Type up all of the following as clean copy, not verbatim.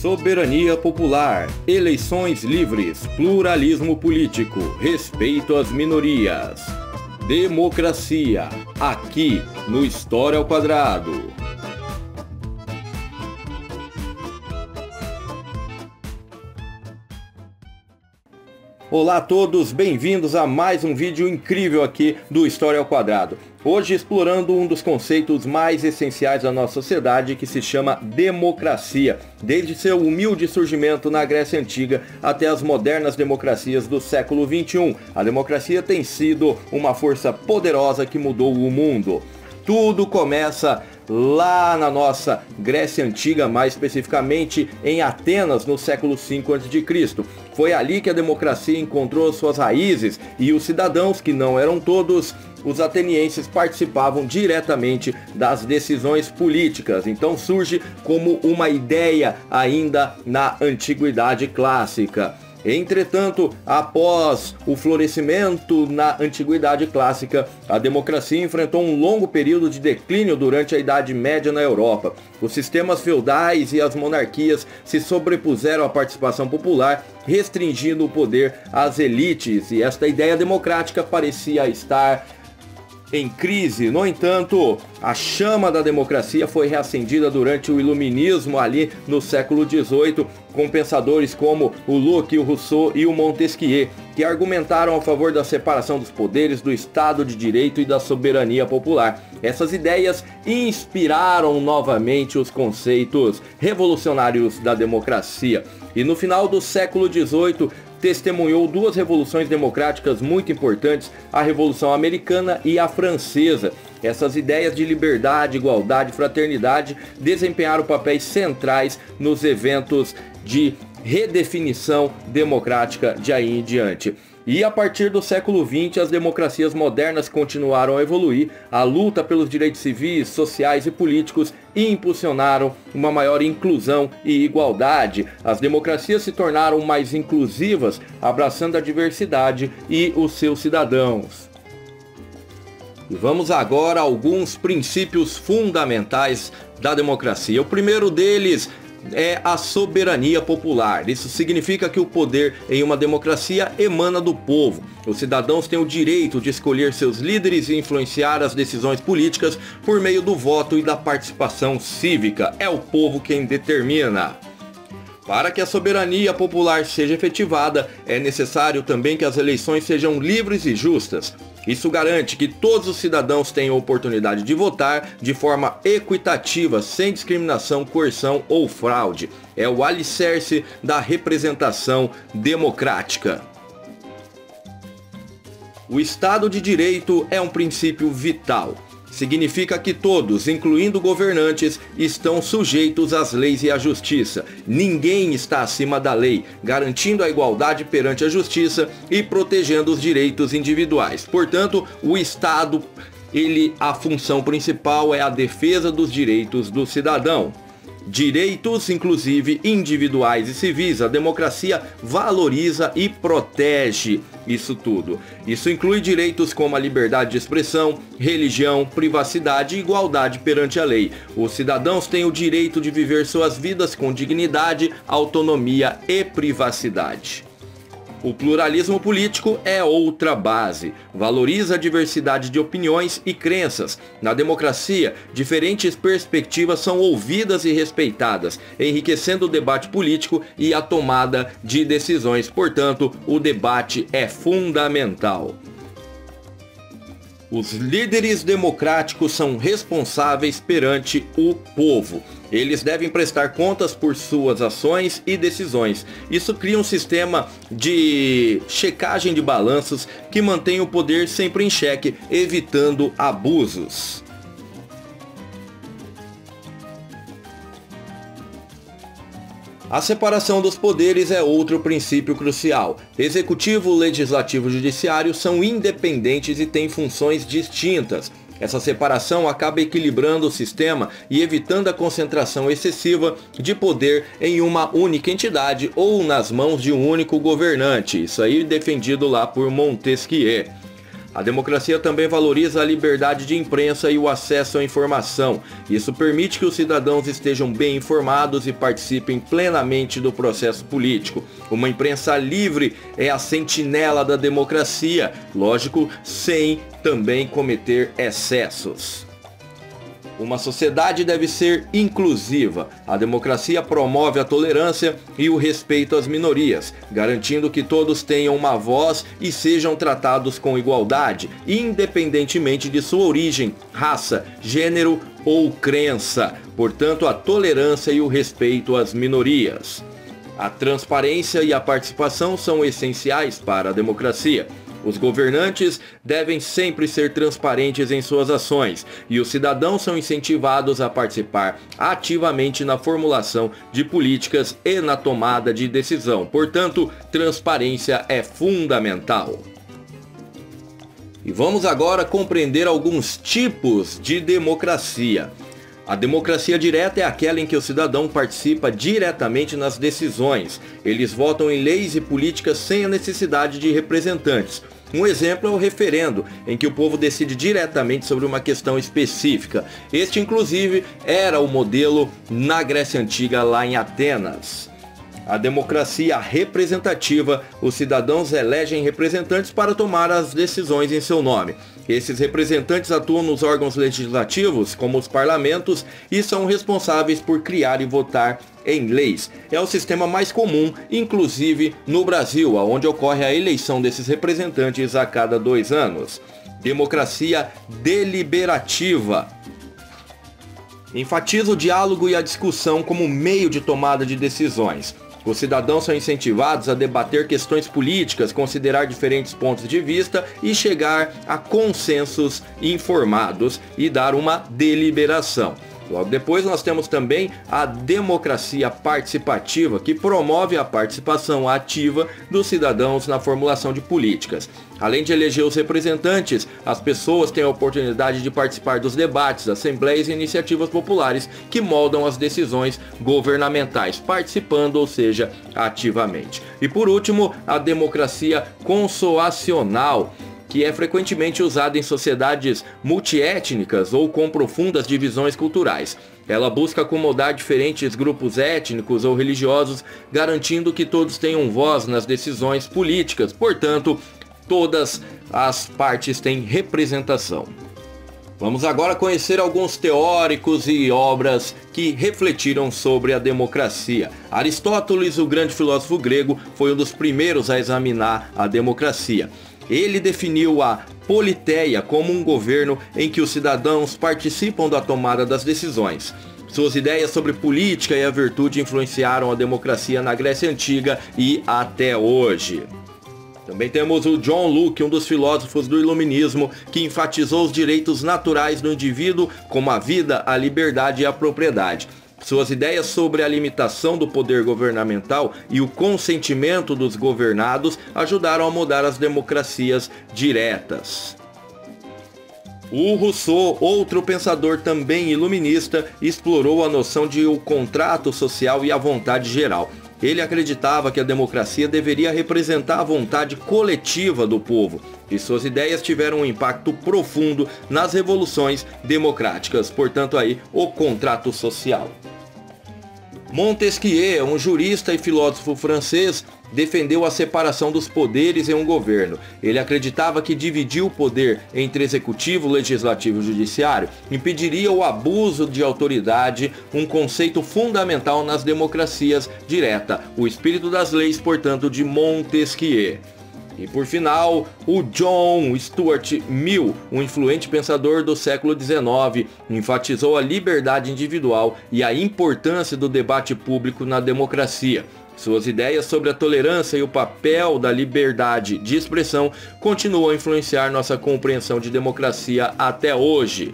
Soberania popular, eleições livres, pluralismo político, respeito às minorias. Democracia, aqui no História ao Quadrado. Olá a todos, bem-vindos a mais um vídeo incrível aqui do História ao Quadrado. Hoje explorando um dos conceitos mais essenciais da nossa sociedade, que se chama democracia, desde seu humilde surgimento na Grécia Antiga até as modernas democracias do século XXI. A democracia tem sido uma força poderosa que mudou o mundo. Tudo começa lá na nossa Grécia Antiga, mais especificamente em Atenas, no século V a.C. Foi ali que a democracia encontrou suas raízes e os cidadãos, que não eram todos os atenienses, participavam diretamente das decisões políticas. Então surge como uma ideia ainda na Antiguidade Clássica. Entretanto, após o florescimento na Antiguidade Clássica, a democracia enfrentou um longo período de declínio durante a Idade Média na Europa. Os sistemas feudais e as monarquias se sobrepuseram à participação popular, restringindo o poder às elites, e esta ideia democrática parecia estar em crise. No entanto, a chama da democracia foi reacendida durante o Iluminismo ali no século XVIII, com pensadores como o Locke, o Rousseau e o Montesquieu, que argumentaram a favor da separação dos poderes, do Estado de Direito e da soberania popular. Essas ideias inspiraram novamente os conceitos revolucionários da democracia. E no final do século XVIII, testemunhou duas revoluções democráticas muito importantes, a Revolução Americana e a Francesa. Essas ideias de liberdade, igualdade e fraternidade desempenharam papéis centrais nos eventos de redefinição democrática de aí em diante. E a partir do século XX, as democracias modernas continuaram a evoluir. A luta pelos direitos civis, sociais e políticos impulsionaram uma maior inclusão e igualdade. As democracias se tornaram mais inclusivas, abraçando a diversidade e os seus cidadãos. E vamos agora a alguns princípios fundamentais da democracia. O primeiro deles é a soberania popular. Isso significa que o poder em uma democracia emana do povo. Os cidadãos têm o direito de escolher seus líderes e influenciar as decisões políticas por meio do voto e da participação cívica. É o povo quem determina. Para que a soberania popular seja efetivada, é necessário também que as eleições sejam livres e justas. Isso garante que todos os cidadãos tenham a oportunidade de votar de forma equitativa, sem discriminação, coerção ou fraude. É o alicerce da representação democrática. O Estado de Direito é um princípio vital. Significa que todos, incluindo governantes, estão sujeitos às leis e à justiça. Ninguém está acima da lei, garantindo a igualdade perante a justiça e protegendo os direitos individuais. Portanto, o Estado, a função principal é a defesa dos direitos do cidadão. Direitos, inclusive individuais e civis. A democracia valoriza e protege isso tudo. Isso inclui direitos como a liberdade de expressão, religião, privacidade e igualdade perante a lei. Os cidadãos têm o direito de viver suas vidas com dignidade, autonomia e privacidade. O pluralismo político é outra base. Valoriza a diversidade de opiniões e crenças. Na democracia, diferentes perspectivas são ouvidas e respeitadas, enriquecendo o debate político e a tomada de decisões. Portanto, o debate é fundamental. Os líderes democráticos são responsáveis perante o povo. Eles devem prestar contas por suas ações e decisões. Isso cria um sistema de checagem de balanços que mantém o poder sempre em xeque, evitando abusos. A separação dos poderes é outro princípio crucial. Executivo, legislativo e judiciário são independentes e têm funções distintas. Essa separação acaba equilibrando o sistema e evitando a concentração excessiva de poder em uma única entidade ou nas mãos de um único governante. Isso aí defendido lá por Montesquieu. A democracia também valoriza a liberdade de imprensa e o acesso à informação. Isso permite que os cidadãos estejam bem informados e participem plenamente do processo político. Uma imprensa livre é a sentinela da democracia, lógico, sem também cometer excessos. Uma sociedade deve ser inclusiva. A democracia promove a tolerância e o respeito às minorias, garantindo que todos tenham uma voz e sejam tratados com igualdade, independentemente de sua origem, raça, gênero ou crença. Portanto, a tolerância e o respeito às minorias. A transparência e a participação são essenciais para a democracia. Os governantes devem sempre ser transparentes em suas ações e os cidadãos são incentivados a participar ativamente na formulação de políticas e na tomada de decisão. Portanto, transparência é fundamental. E vamos agora compreender alguns tipos de democracia. A democracia direta é aquela em que o cidadão participa diretamente nas decisões. Eles votam em leis e políticas sem a necessidade de representantes. Um exemplo é o referendo, em que o povo decide diretamente sobre uma questão específica. Este, inclusive, era o modelo na Grécia Antiga, lá em Atenas. A democracia representativa, os cidadãos elegem representantes para tomar as decisões em seu nome. Esses representantes atuam nos órgãos legislativos, como os parlamentos, e são responsáveis por criar e votar em leis. É o sistema mais comum, inclusive no Brasil, onde ocorre a eleição desses representantes a cada 2 anos. Democracia deliberativa. Enfatiza o diálogo e a discussão como meio de tomada de decisões. Os cidadãos são incentivados a debater questões políticas, considerar diferentes pontos de vista e chegar a consensos informados e dar uma deliberação. Logo depois nós temos também a democracia participativa, que promove a participação ativa dos cidadãos na formulação de políticas. Além de eleger os representantes, as pessoas têm a oportunidade de participar dos debates, assembleias e iniciativas populares que moldam as decisões governamentais, participando, ou seja, ativamente. E por último, a democracia consoacional, que é frequentemente usada em sociedades multiétnicas ou com profundas divisões culturais. Ela busca acomodar diferentes grupos étnicos ou religiosos, garantindo que todos tenham voz nas decisões políticas. Portanto, todas as partes têm representação. Vamos agora conhecer alguns teóricos e obras que refletiram sobre a democracia. Aristóteles, o grande filósofo grego, foi um dos primeiros a examinar a democracia. Ele definiu a politeia como um governo em que os cidadãos participam da tomada das decisões. Suas ideias sobre política e a virtude influenciaram a democracia na Grécia Antiga e até hoje. Também temos o John Locke, um dos filósofos do Iluminismo, que enfatizou os direitos naturais do indivíduo, como a vida, a liberdade e a propriedade. Suas ideias sobre a limitação do poder governamental e o consentimento dos governados ajudaram a mudar as democracias diretas. O Rousseau, outro pensador também iluminista, explorou a noção de o contrato social e a vontade geral. Ele acreditava que a democracia deveria representar a vontade coletiva do povo, e suas ideias tiveram um impacto profundo nas revoluções democráticas, portanto aí o contrato social. Montesquieu, um jurista e filósofo francês, defendeu a separação dos poderes em um governo. Ele acreditava que dividir o poder entre executivo, legislativo e judiciário impediria o abuso de autoridade, um conceito fundamental nas democracias direta, o espírito das leis, portanto, de Montesquieu. E por final, o John Stuart Mill, um influente pensador do século XIX, enfatizou a liberdade individual e a importância do debate público na democracia. Suas ideias sobre a tolerância e o papel da liberdade de expressão continuam a influenciar nossa compreensão de democracia até hoje.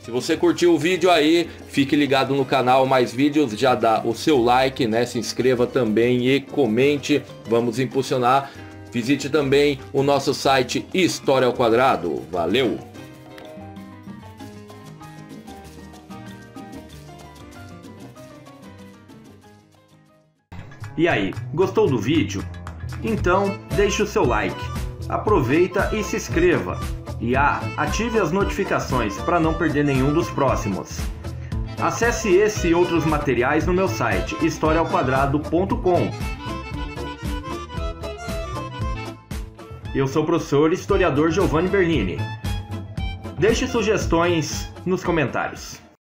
Se você curtiu o vídeo aí, fique ligado no canal, mais vídeos, já dá o seu like, né? Se inscreva também e comente, vamos impulsionar. Visite também o nosso site História ao Quadrado. Valeu! E aí, gostou do vídeo? Então deixe o seu like. aproveita e se inscreva. E ative as notificações para não perder nenhum dos próximos. Acesse esse e outros materiais no meu site historiaoquadrado.com. Eu sou o professor historiador Giovanni Bernini. Deixe sugestões nos comentários.